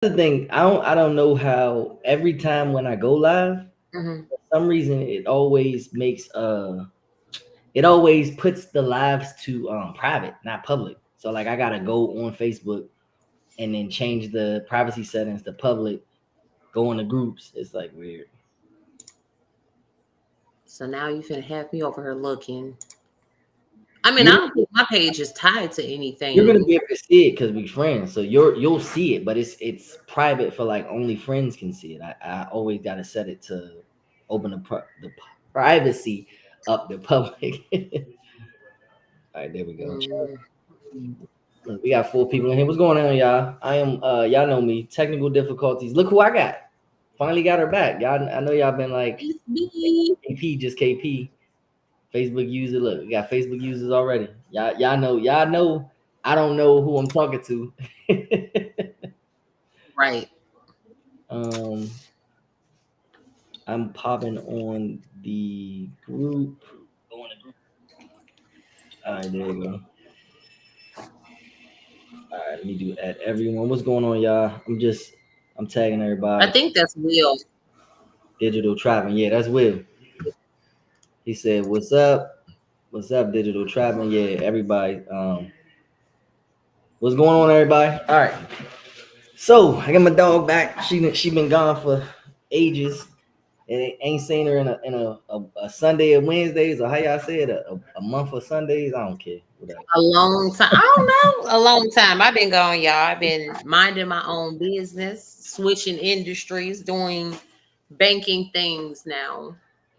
The thing, I don't know how every time when I go live, Hmm. for some reason it always puts the lives to private, not public. So like I gotta go on Facebook and then change the privacy settings to public, go on the groups. It's like weird. So now you finna have me over here looking. I mean, I You're don't think my page is tied to you're gonna anything. be able to see it because we friends. So you'll see it, but it's private for like only friends can see it. I always gotta set it to open privacy up the public. All right, there we go. Mm. Look, we got 4 people in here. What's going on, y'all? I am y'all know me. Technical difficulties. Look who I got. Finally got her back. Y'all I know y'all been like It's me. KP, just KP. Facebook user. Look, we got Facebook users already. Y'all know I don't know who I'm talking to. Right. um I'm popping on the group. All right, there you go. All right, let me do add everyone. What's going on, y'all? I'm tagging I everybody. think that's Will. Digital trapping. Yeah, that's Will. He said, "What's up? What's up, digital trapping?" Yeah, everybody. What's going on, everybody? All right. So I got my dog back. She been gone for ages. And ain't seen her in a Sunday or Wednesdays or how y'all say it, a month of Sundays. I don't care. Whatever. A long time. I don't know. A long time. I've been gone, y'all. I've been minding my own business, switching industries, doing banking things now.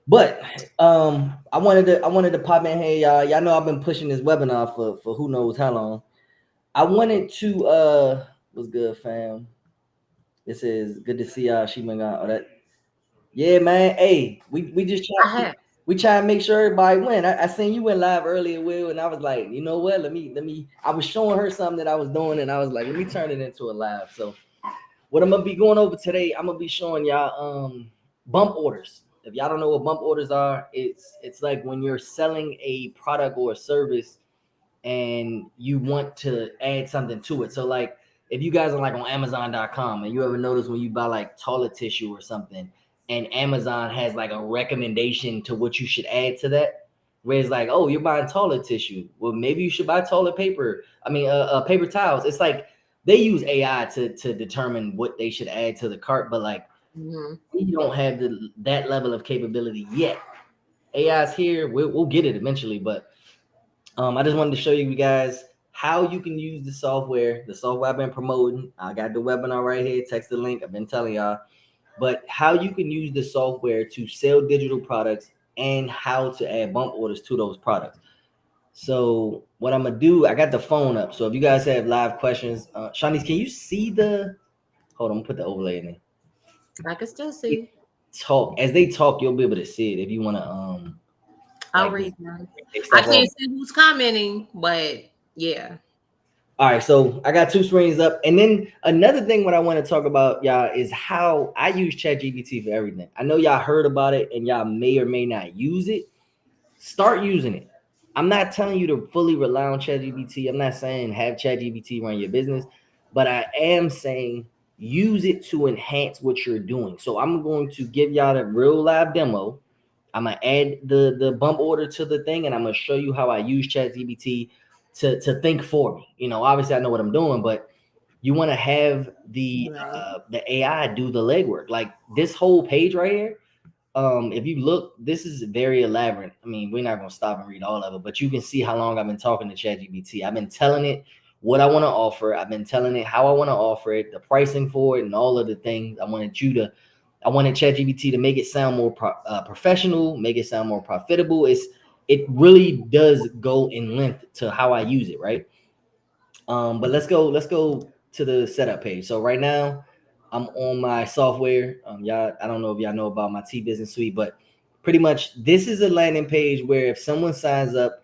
But I wanted to pop in here, y'all. Y'all know I've been pushing this webinar for who knows how long. I wanted to what's good, fam? This is good to see y'all. She been gone. Oh, that yeah, man. Hey, we just I try have. we try and make sure everybody win. I seen you went live earlier, Will, and I was like, you know what? Let me. I was showing her something that I was doing, and I was like, let me turn it into a live. So what I'm gonna be going over today, I'm gonna be showing y'all bump orders. If y'all don't know what bump orders are, it's like when you're selling a product or a service and you want to add something to it. So like if you guys are like on Amazon.com and you ever notice when you buy like toilet tissue or something and Amazon has like a recommendation to what you should add to that, where it's like, oh, you're buying toilet tissue. Well, maybe you should buy toilet paper. I mean, paper towels. It's like they use AI to determine what they should add to the cart, but like Hmm. we don't have that level of capability yet. AI's here. We'll get it eventually, but I just wanted to show you guys how you can use the software. The software I've been promoting. I got the webinar right here. Text the link. I've been telling y'all. But how you can use the software to sell digital products and how to add bump orders to those products. So what I'm gonna do, I got the phone up. So if you guys have live questions, Shanice, can you see the? Hold on, I'm gonna put the overlay in there. I can still see. Talk as they talk, you'll be able to see it if you want to I'll like read them. take I stuff off. can't see who's commenting, but yeah. All right, so I got two screens up, and then another thing what I want to talk about, y'all, is how I use ChatGPT for everything. I know y'all heard about it, and y'all may or may not use it. Start using it. I'm not telling you to fully rely on ChatGPT. I'm not saying have ChatGPT run your business, but I am saying use it to enhance what you're doing. So I'm going to give y'all a real live demo. I'm gonna add the bump order to the thing, and I'm gonna show you how I use ChatGPT to think for me. You know, obviously I know what I'm doing, but you want to have Right. the AI do the legwork. Like this whole page right here. If you look, this is very elaborate. I mean, we're not gonna stop and read all of it, but you can see how long I've been talking to ChatGPT. I've been telling it what I want to offer. I've been telling it how I want to offer it, the pricing for it, and all of the things. I wanted ChatGPT to make it sound more professional, make it sound more profitable. It really does go in length to how I use it, right? But let's go to the setup page. So right now, I'm on my software. Y'all, I don't know if y'all know about my T Business Suite, but pretty much this is a landing page where if someone signs up,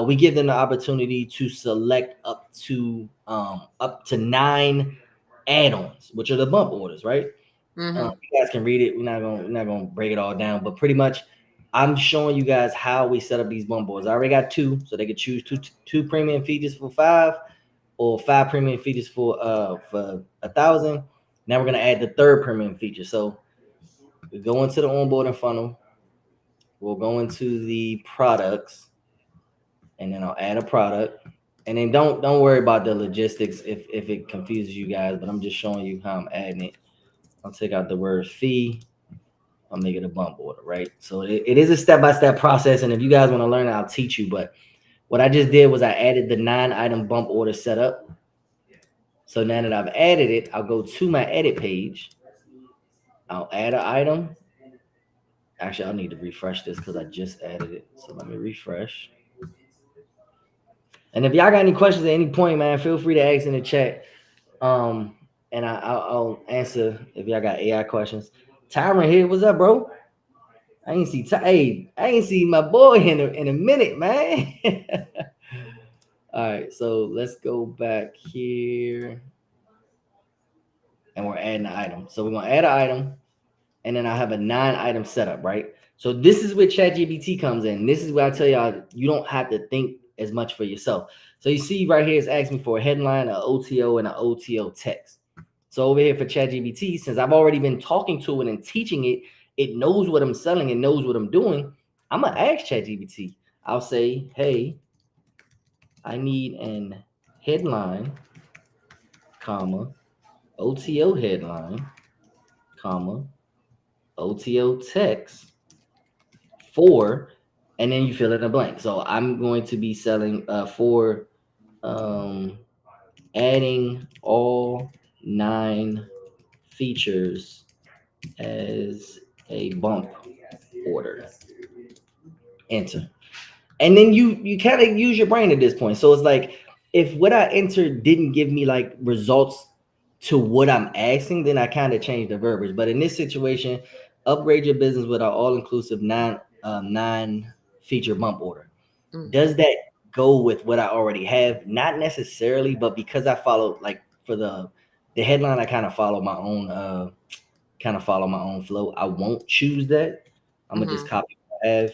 we give them the opportunity to select up to 9 add-ons, which are the bump orders, right? Mm-hmm. You guys can read it. We're not gonna break it all down, but pretty much, I'm showing you guys how we set up these bump boards. I already got 2, so they could choose two premium features for 5, or 5 premium features for 1,000. Now we're gonna add the third premium feature. So we go into the onboarding funnel. We'll go into the products, and then I'll add a product. And then don't worry about the logistics if it confuses you guys, but I'm just showing you how I'm adding it. I'll take out the word fee. I'll make it a bump order, right? So it is a step-by-step process. And if you guys want to learn it, I'll teach you. But what I just did was I added the 9-item bump order setup. So now that I've added it, I'll go to my edit page. I'll add an item. Actually, I'll need to refresh this because I just added it. So let me refresh. And if y'all got any questions at any point, man, feel free to ask in the chat. And I'll answer if y'all got AI questions. Tyron here, what's up, bro? I ain't see my boy in a minute, man. All right, so let's go back here, and we're adding an item. So we're gonna add an item, and then I have a 9-item setup, right? So this is where ChatGPT comes in. This is where I tell y'all you don't have to think as much for yourself. So you see right here, it's asking me for a headline, an OTO, and an OTO text. So over here for ChatGPT, since I've already been talking to it and teaching it, it knows what I'm selling and knows what I'm doing. I'm gonna ask ChatGPT. I'll say, hey, I need an headline, comma, OTO headline, comma, OTO text for, and then you fill in a blank. So I'm going to be selling for adding all 9 features as a bump order. Enter. And then you kind of use your brain at this point. So it's like, if what I entered didn't give me like results to what I'm asking, then I kind of change the verbiage. But in this situation, upgrade your business with our all-inclusive 9 feature bump order. Does that go with what I already have? Not necessarily, but because I follow, like for the headline, I kind of follow my own flow. I won't choose that. I'm gonna just copy what I have,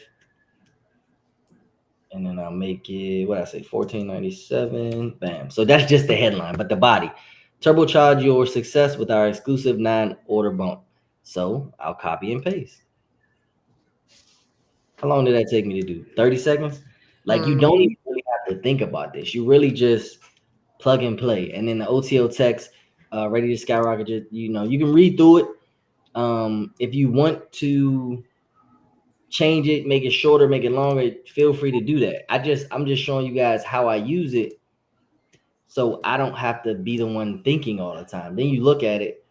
and then I'll make it, what I say, $14.97. Bam. So that's just the headline, but the body. Turbocharge your success with our exclusive 9 order bump. So I'll copy and paste. How long did that take me to do? 30 seconds? Like you don't even really have to think about this. You really just plug and play. And then the OTO text, ready to skyrocket, you can read through it. If you want to change it, make it shorter, make it longer, feel free to do that. I'm just showing you guys how I use it, so I don't have to be the one thinking all the time. Then you look at it,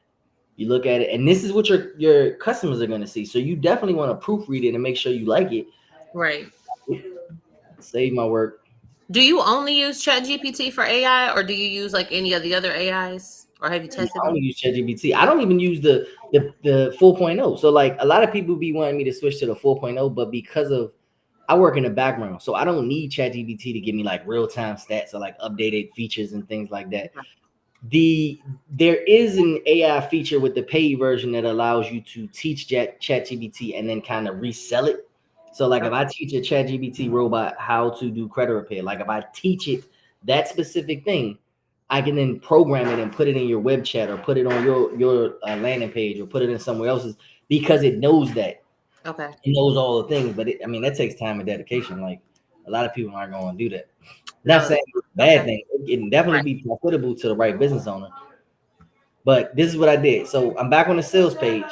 and this is what your customers are going to see. So you definitely want to proofread it and make sure you like it. Right. Save my work. Do you only use ChatGPT for AI, or do you use like any of the other AIs, or have you tested them? I only use ChatGPT. I don't even use the 4.0. So like a lot of people be wanting me to switch to the 4.0, but because of I work in the background, so I don't need ChatGPT to give me like real-time stats or like updated features and things like that. There is an AI feature with the paid version that allows you to teach ChatGPT and then kind of resell it. So like if I teach a ChatGPT robot how to do credit repair, like if I teach it that specific thing, I can then program it and put it in your web chat or put it on your landing page or put it in somewhere else's, because it knows that. Okay. It knows all the things, but that takes time and dedication. Like a lot of people aren't going to do that. Not saying it's a bad thing. It can definitely be profitable to the right business owner. But this is what I did. So I'm back on the sales page.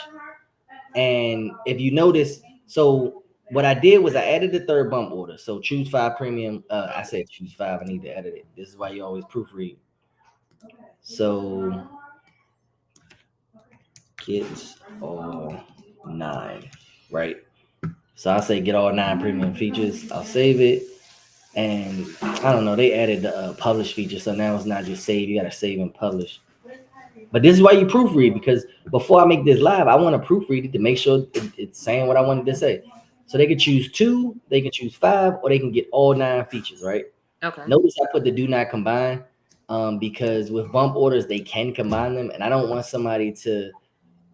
And if you notice, so what I did was I added the third bump order. So choose 5 premium. I said choose 5. I need to edit it. This is why you always proofread. So get all 9, right? So I'll say get all 9 premium features. I'll save it. And I don't know, they added the publish feature. So now it's not just save. You got to save and publish. But this is why you proofread, because before I make this live, I want to proofread it to make sure it's saying what I wanted to say. So they can choose 2, they can choose 5, or they can get all 9 features, right? Okay. Notice I put the do not combine because with bump orders, they can combine them. And I don't want somebody to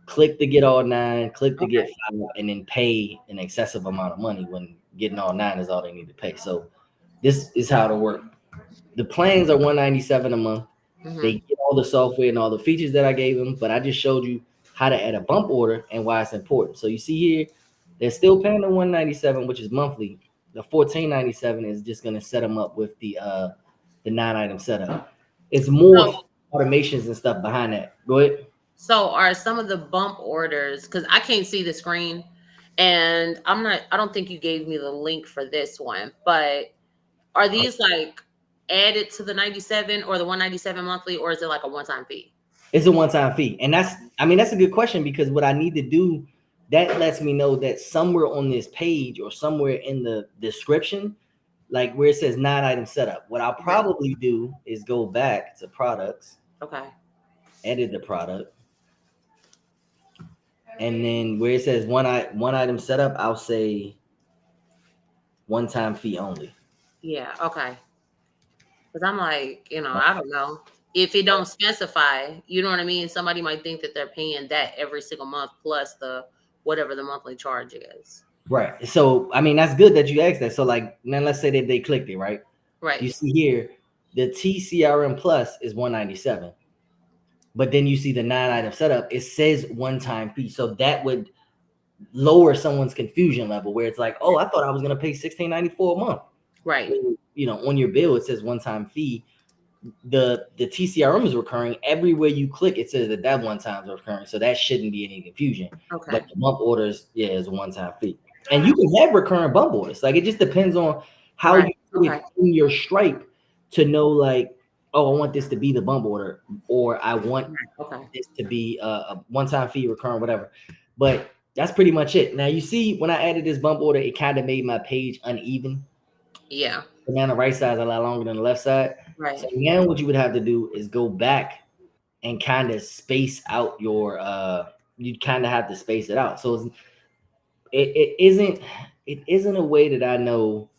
click to get all 9, click to get 5, and then pay an excessive amount of money when getting all 9 is all they need to pay. So this is how it'll work. The plans are $197 a month. They get all the software and all the features that I gave them, but I just showed you how to add a bump order and why it's important. So you see here, they're still paying the $197, which is monthly. The $14.97 is just going to set them up with the 9-item setup. It's more automations and stuff behind that. Go ahead. So are some of the bump orders, because I can't see the screen, and I don't think you gave me the link for this one, but are these like added to the 97 or the 197 monthly, or is it like a one-time fee? It's a one-time fee. And that's a good question, because what I need to do, that lets me know that somewhere on this page or somewhere in the description, like where it says 9-item setup, what I'll probably do is go back to products. Okay. Edit the product. And then where it says one item setup, I'll say one-time fee only. Yeah, okay. Because I'm like, I don't know. If it don't specify, you know what I mean? Somebody might think that they're paying that every single month plus the whatever the monthly charge is. Right. So, I mean, that's good that you asked that. So, like, now let's say that they clicked it, right? Right. You see here, the TCRM Plus is $197. But then you see the 9-item setup, it says one-time fee. So that would lower someone's confusion level, where it's like, oh, I thought I was going to pay $16.94 a month. Right. On your bill, it says one-time fee. The TCRM is recurring. Everywhere you click, it says that one-time is recurring. So that shouldn't be any confusion. Okay. But the bump orders, is a one-time fee. And you can have recurring bump orders. Like, it just depends on how you put it in your Stripe to know, like, oh, I want this to be the bump order, or I want this to be a one-time fee, recurring, whatever. But that's pretty much it. Now, you see, when I added this bump order, it kind of made my page uneven. Yeah. But now the right side is a lot longer than the left side. Right. So now what you would have to do is go back and kind of space out your, you kind of have to space it out. So it isn't a way that I know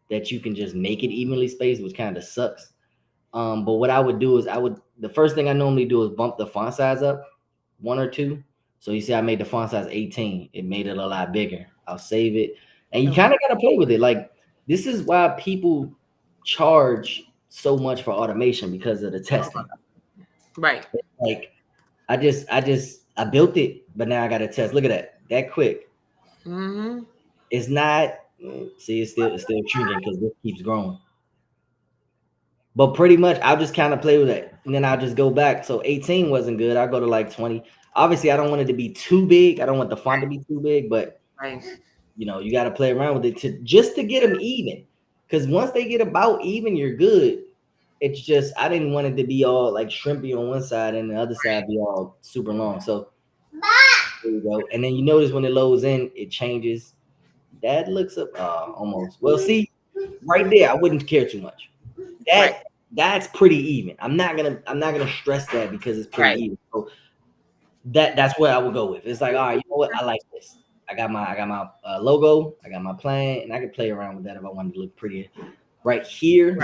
that you can just make it evenly spaced, which kind of sucks. But what I would do is the first thing I normally do is bump the font size up 1 or 2. So you see, I made the font size 18. It made it a lot bigger. I'll save it. And you kind of got to play with it. Like, this is why people charge so much for automation, because of the testing. Right. Like, I built it, but now I got to test. Look at that quick. Mm-hmm. It's not, see, it's still shrinking because this keeps growing. But pretty much, I'll just kind of play with it, and then I'll just go back. So 18 wasn't good. I'll go to like 20. Obviously, I don't want it to be too big. I don't want the font to be too big, but you got to play around with it just to get them even. Because once they get about even, you're good. It's just, I didn't want it to be all like shrimpy on one side and the other side be all super long. So there you go. And then you notice when it loads in, it changes. That looks up almost. Well, see, right there, I wouldn't care too much. That's pretty even. I'm not gonna stress that because it's pretty even. So that's what I would go with. It's like, all right, you know what? I like this. I got my logo. I got my plan, and I can play around with that if I wanted to look prettier. Right here,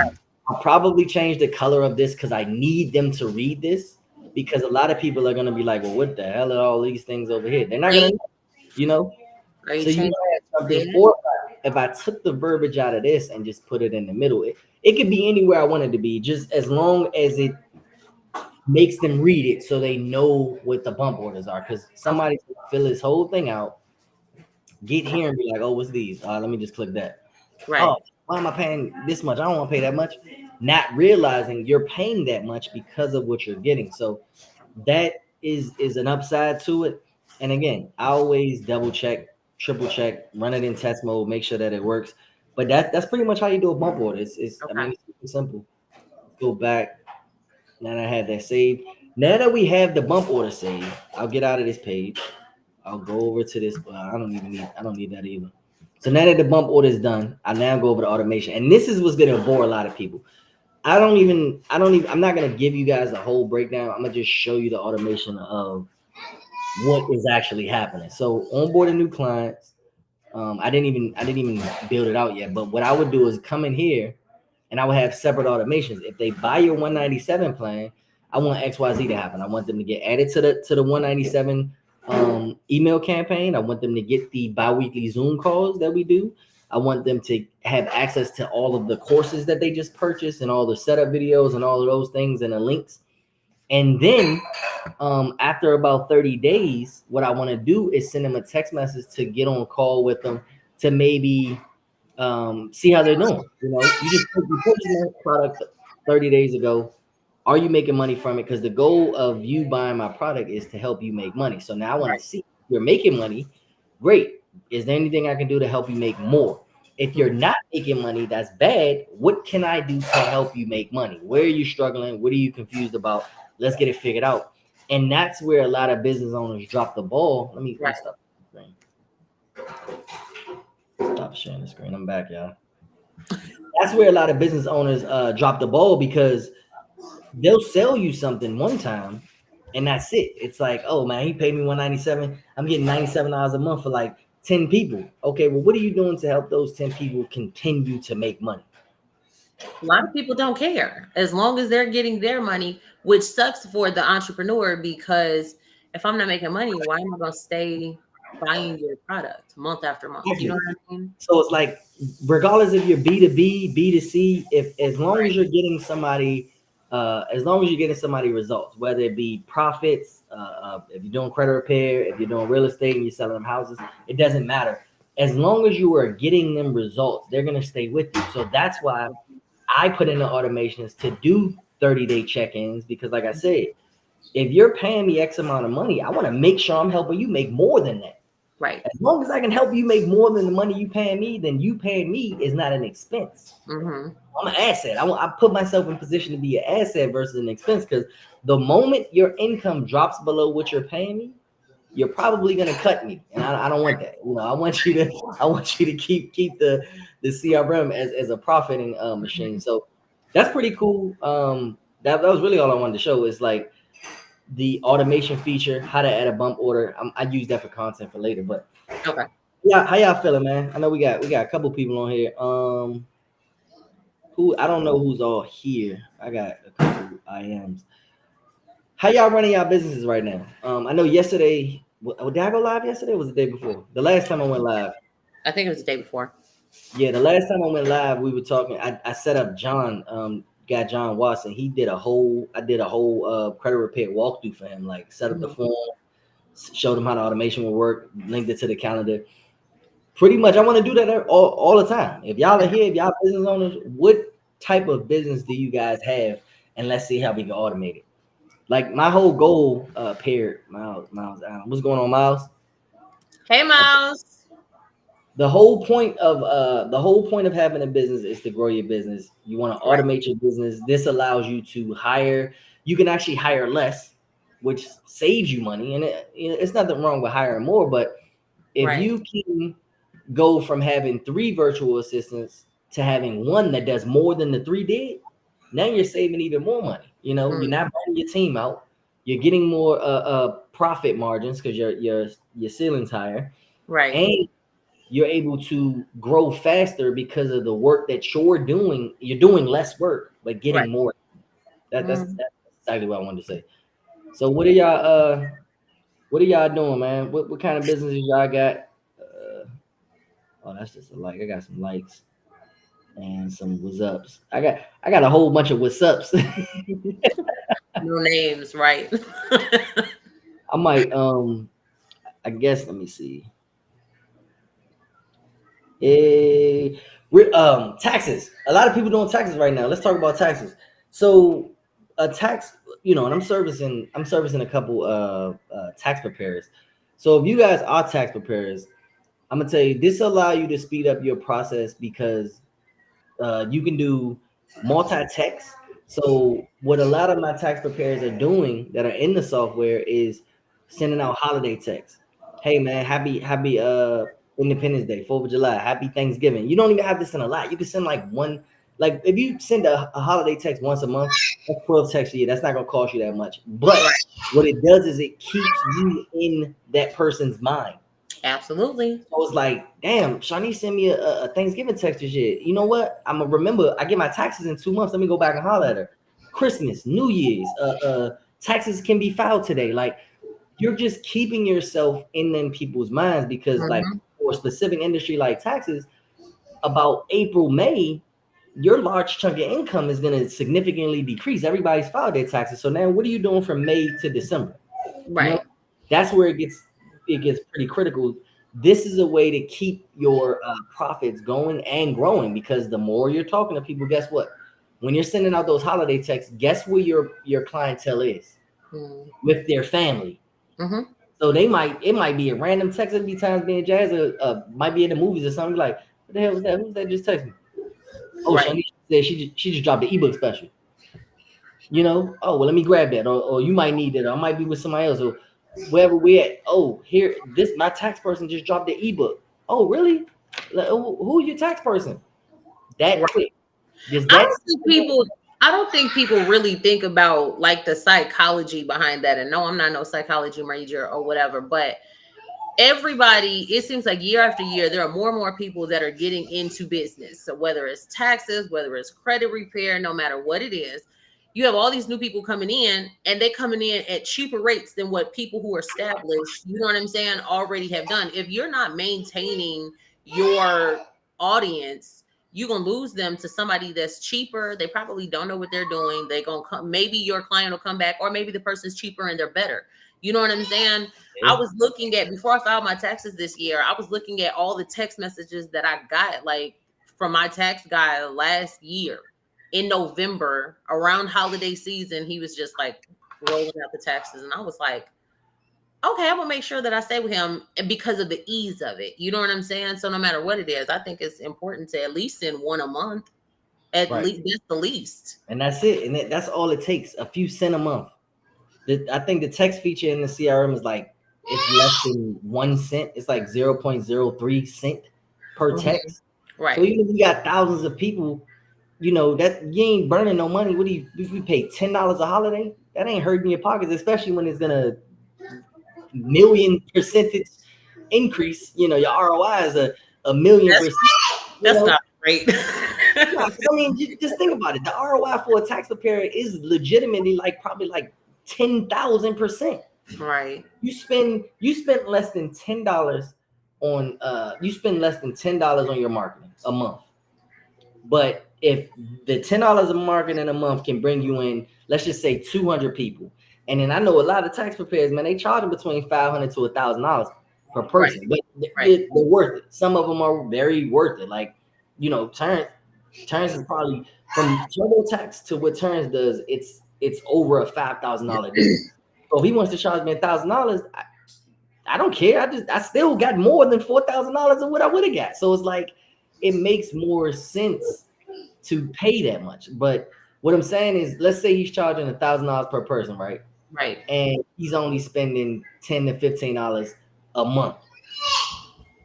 I'll probably change the color of this because I need them to read this. Because a lot of people are gonna be like, well, what the hell are all these things over here? They're not gonna know, So you have something. Or if I took the verbiage out of this and just put it in the middle, it could be anywhere I want it to be, just as long as it makes them read it so they know what the bump orders are. Because somebody can fill this whole thing out, get here and be like, oh, what's these? Let me just click that. Right. Oh, why am I paying this much? I don't want to pay that much. Not realizing you're paying that much because of what you're getting. So that is an upside to it. And again, I always double check, triple check, run it in test mode, make sure that it works. But that's pretty much how you do a bump order. It's simple. Go back. Now that I had that saved. Now that we have the bump order saved, I'll get out of this page. I'll go over to this. I don't need that either. So now that the bump order is done, I now go over to automation. And this is what's gonna bore a lot of people. I'm not gonna give you guys the whole breakdown. I'm gonna just show you the automation of what is actually happening. So onboarding new clients. I didn't even build it out yet, but what I would do is come in here and I would have separate automations. If they buy your 197 plan, I want XYZ to happen. I want them to get added to the 197 email campaign. I want them to get the bi-weekly Zoom calls that we do. I want them to have access to all of the courses that they just purchased and all the setup videos and all of those things and the links. And then after about 30 days, what I want to do is send them a text message to get on a call with them to maybe see how they're doing. You purchased my product 30 days ago. Are you making money from it? Because the goal of you buying my product is to help you make money. So now I want to see if you're making money. Great. Is there anything I can do to help you make more? If you're not making money, that's bad. What can I do to help you make money? Where are you struggling? What are you confused about? Let's get it figured out. And that's where a lot of business owners drop the ball. Let me stop the screen. Stop sharing the screen. I'm back, y'all. That's where a lot of business owners drop the ball, because they'll sell you something one time and that's it. It's like, oh man, he paid me $197. I'm getting $97 a month for like 10 people. Okay, well, what are you doing to help those 10 people continue to make money? A lot of people don't care as long as they're getting their money, which sucks for the entrepreneur, because if I'm not making money, why am I going to stay buying your product month after month? You know what I mean? So it's like, regardless if you're B2B, B2C, if as long as you're getting somebody, results, whether it be profits, if you're doing credit repair, if you're doing real estate and you're selling them houses, it doesn't matter. As long as you are getting them results, they're going to stay with you. So that's why I put in the automations to do 30-day check-ins, because like I said, if you're paying me X amount of money, I want to make sure I'm helping you make more than that. Right. As long as I can help you make more than the money you paying me, then you paying me is not an expense. Mm-hmm. I'm an asset. I put myself in position to be an asset versus an expense, because the moment your income drops below what you're paying me, you're probably gonna cut me, and I don't want that. I want you to keep the CRM as a profiting machine. So that's pretty cool. That was really all I wanted to show, is like the automation feature, how to add a bump order. I use that for content for later, but okay. Yeah, how y'all feeling, man? I know we got a couple people on here. Who I don't know who's all here. I got a couple IMs. How y'all running y'all businesses right now? I know yesterday. Did I go live yesterday? Or was it the day before? The last time I went live. I think it was the day before. Yeah, the last time I went live, we were talking. I set up John. Got John Watson. I did a whole credit repair walkthrough for him. Like set up the form, showed him how the automation will work, linked it to the calendar. Pretty much, I want to do that all the time. If y'all are here, if y'all business owners, what type of business do you guys have? And let's see how we can automate it. Like my whole goal, Miles, what's going on, Miles? Hey, Miles. The whole point of having a business is to grow your business. You want to automate your business. This allows you to hire. You can actually hire less, which saves you money. And it's nothing wrong with hiring more, but if you can go from having 3 virtual assistants to having one that does more than the 3 did, now you're saving even more money. You're not burning your team out. You're getting more profit margins because your ceiling's higher, right? And you're able to grow faster because of the work that you're doing. You're doing less work but getting more. That's exactly what I wanted to say. So what are y'all doing, man? What kind of businesses y'all got? Oh, that's just a like. I got some likes and some what's ups. I got a whole bunch of what's ups. No names, right? I might I guess let me see. Taxes. A lot of people doing taxes right now. Let's talk about taxes. So a tax, and I'm servicing a couple tax preparers. So if you guys are tax preparers, I'm gonna tell you, this allow you to speed up your process because you can do multi-text. So what a lot of my tax preparers are doing that are in the software is sending out holiday texts. Hey man, happy Independence Day, 4th of July, happy Thanksgiving. You don't even have to send a lot. You can send like one, like if you send a holiday text once a month, that's 12 texts a year. That's not gonna cost you that much. But what it does is it keeps you in that person's mind. Absolutely. I was like, damn, Shawnee sent me a Thanksgiving text this year. You know what? I'm gonna remember. I get my taxes in 2 months. Let me go back and holler at her. Christmas, New Year's, taxes can be filed today. Like you're just keeping yourself in them people's minds because, like, for a specific industry like taxes, about April, May, your large chunk of income is going to significantly decrease. Everybody's filed their taxes. So now what are you doing from May to December? You know, Right. that's where it gets pretty critical. This is a way to keep your profits going and growing, because the more you're talking to people, guess what? When you're sending out those holiday texts, guess where your clientele is? Mm-hmm. With their family. Mm-hmm. So it might be a random text. It'd be times being Jazz might be in the movies or something, like, what the hell was that? Who's that just text me? Oh, Right. Shanisha said she just dropped the ebook special. You know, oh well, let me grab that, or you might need it, or I might be with somebody else, or wherever we at. Oh, here, this my tax person just dropped the ebook. Oh, really? Like, who's your tax person? That Right. quick. Just I that. don't think people. I don't think people really think about like the psychology behind that. And no, I'm not no psychology major or whatever, but everybody, it seems like year after year, there are more and more people that are getting into business. So whether it's taxes, whether it's credit repair, no matter what it is, you have all these new people coming in, and they coming in at cheaper rates than what people who are established, you know what I'm saying, already have done. If you're not maintaining your audience, you're gonna lose them to somebody that's cheaper. They probably don't know what they're doing. They gonna come, maybe your client will come back, or maybe the person's cheaper and they're better. You know what I'm saying? I was looking at, before I filed my taxes this year, I was looking at all the text messages that I got, like from my tax guy last year in November around holiday season. He was just like rolling out the taxes, and I was like, okay, I'm gonna make sure that I stay with him, and because of the ease of it, you know what I'm saying? So no matter what it is, I think it's important to at least send one a month. At Right. least that's the least. And that's it. And that's all it takes. A few cents a month. I think the text feature in the CRM is like, it's less than 1 cent. It's like 0.03 cent per text. Right. So even if you got thousands of people, you know, that you ain't burning no money. What do you pay $10 a holiday? That ain't hurting your pockets, especially when it's gonna million% increase. You know, your ROI is a million%. That's not great. Yeah, I mean, just think about it. The ROI for a tax preparer is legitimately like probably like 10,000%. Right. You spend less than $10 on on your marketing a month. But if the $10 of marketing a month can bring you in, let's just say 200 people, and then I know a lot of tax preparers, man, they charge them between $500 to $1,000 per person, Right. but Right. they're worth it. Some of them are very worth it. Like, you know, Terrence is probably, from TurboTax to what Terrence does, it's over a $5,000 difference. So if he wants to charge me $1,000, I don't care. I still got more than $4,000 of what I would have got. So it's like, it makes more sense to pay that much. But what I'm saying is, let's say he's charging $1,000 per person, right? Right. And he's only spending $10 to $15 a month.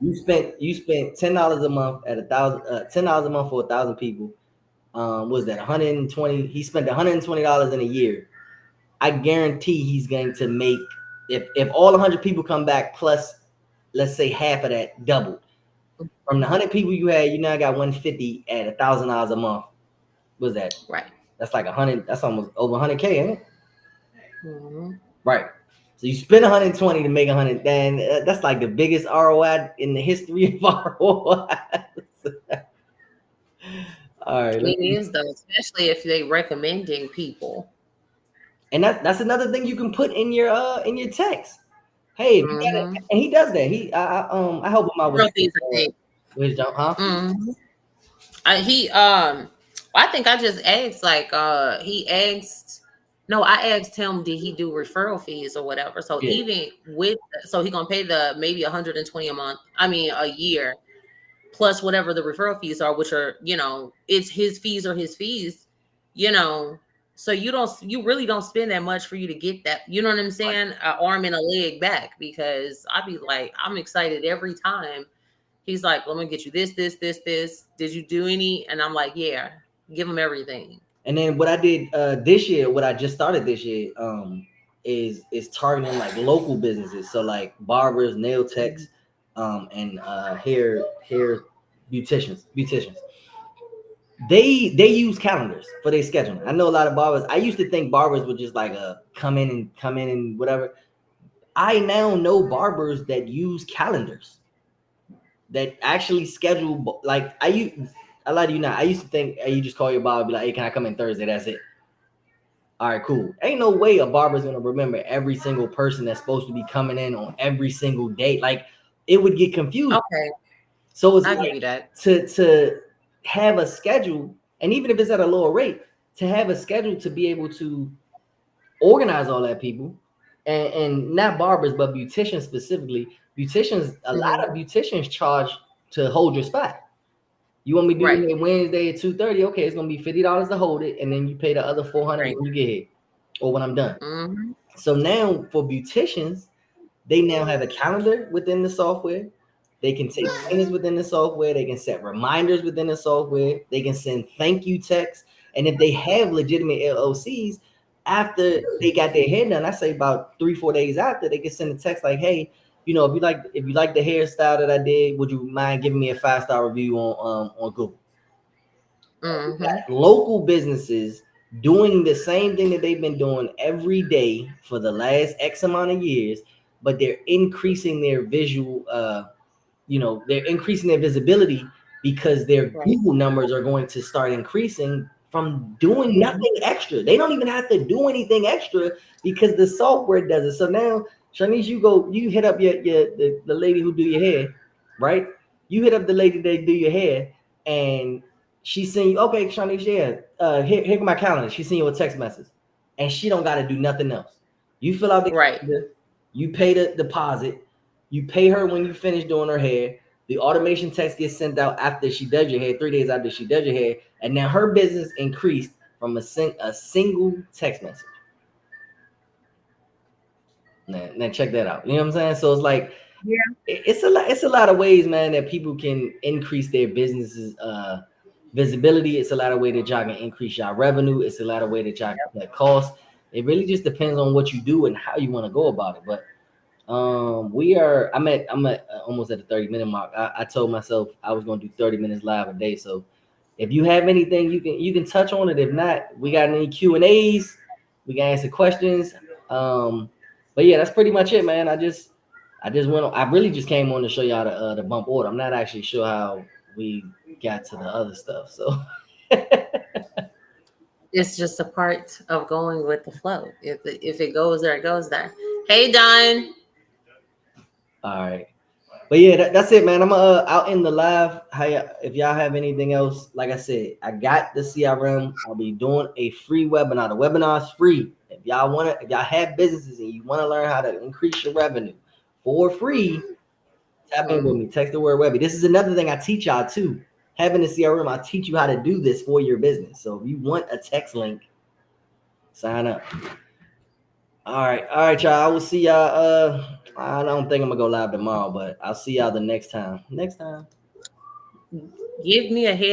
You spent $10 a month at $10 a month for 1,000 people. Was that 120? He spent $120 in a year. I guarantee he's going to make, if all 100 people come back, plus let's say half of that doubled. From the 100 people you had, you now got 150 at $1,000 a month. What's that? Right. That's like 100. That's almost over 100K, ain't it? Mm-hmm. Right. So you spend 120 to make 100. Then that's like the biggest ROI in the history of ROI. All right. It is though, especially if they're recommending people. And that's another thing you can put in your text. Hey, if you got it, and he does that. I help him out with his job, huh? Mm-hmm. I think I just asked, like, he asked. No, I asked him, did he do referral fees or whatever? So Yeah. even with, so he gonna pay the maybe 120 a month. I mean, a year, plus whatever the referral fees are, which are, you know, it's his fees or his fees, you know. So you really don't spend that much for you to get that, you know what I'm saying? An arm and a leg back, because I'd be like, I'm excited every time he's like, let me get you this. Did you do any? And I'm like, yeah, give him everything. And then what I did this year, what I just started this year, is targeting like local businesses. So like barbers, nail techs, and hair beauticians. They use calendars for their scheduling. I know a lot of barbers. I used to think barbers would just like come in and whatever. I now know barbers that use calendars that actually schedule. Like I lie to you not. I used to think, hey, you just call your barber, be like, hey, can I come in Thursday? That's it. All right, cool. Ain't no way a barber's gonna remember every single person that's supposed to be coming in on every single date. Like, it would get confused. Okay. So it's I'll like give you that. to have a schedule, and even if it's at a lower rate, to have a schedule to be able to organize all that people, and not barbers, but beauticians specifically. Beauticians, a lot of beauticians charge to hold your spot. You want me to do Right. it Wednesday at 2:30? Okay, it's gonna be $50 to hold it, and then you pay the other $400 Right. when you get here or when I'm done. Mm-hmm. So now for beauticians, they now have a calendar within the software. They can take payments within the software. They can set reminders within the software. They can send thank you texts. And if they have legitimate LLCs, after they got their hair done, I say about 3-4 days after, they can send a text like, hey, you know, if you like the hairstyle that I did, would you mind giving me a 5-star review on Google? Mm-hmm. Local businesses doing the same thing that they've been doing every day for the last X amount of years, but they're increasing their visual, they're increasing their visibility because their Google numbers are going to start increasing from doing nothing extra. They don't even have to do anything extra because the software does it. So now, Shanice, you hit up the lady who do your hair, right? You hit up the lady that do your hair, and she send you, okay, Shanice, yeah, here my calendar. She send you a text message, and she don't got to do nothing else. You fill out the calendar, you pay the deposit, you pay her when you finish doing her hair. The automation text gets sent out after she does your hair, 3 days after she does your hair, and now her business increased from a single text message. Now check that out. You know what I'm saying? So it's like, yeah, it's a lot of ways, man, that people can increase their businesses visibility. It's a lot of way that y'all can increase y'all revenue. It's a lot of way that y'all can cut costs. It really just depends on what you do and how you want to go about it. But I'm at almost at the 30-minute mark. I told myself I was gonna do 30 minutes live a day. So if you have anything, you can touch on it. If not, we got any Q&As, we can answer questions. But yeah, that's pretty much it, man. I really just came on to show y'all the bump order. I'm not actually sure how we got to the other stuff. So it's just a part of going with the flow. If it goes there, it goes there. Hey, Don. All right. But yeah, that's it, man. I'm out in the live. If y'all have anything else, like I said, I got the CRM. I'll be doing a free webinar. The webinar is free. If y'all have businesses and you want to learn how to increase your revenue for free, tap in with me. Text the word Webby. This is another thing I teach y'all too. Having the CRM, I teach you how to do this for your business. So if you want a text link, sign up. All right, y'all. I will see y'all. I don't think I'm gonna go live tomorrow, but I'll see y'all the next time. Give me a head.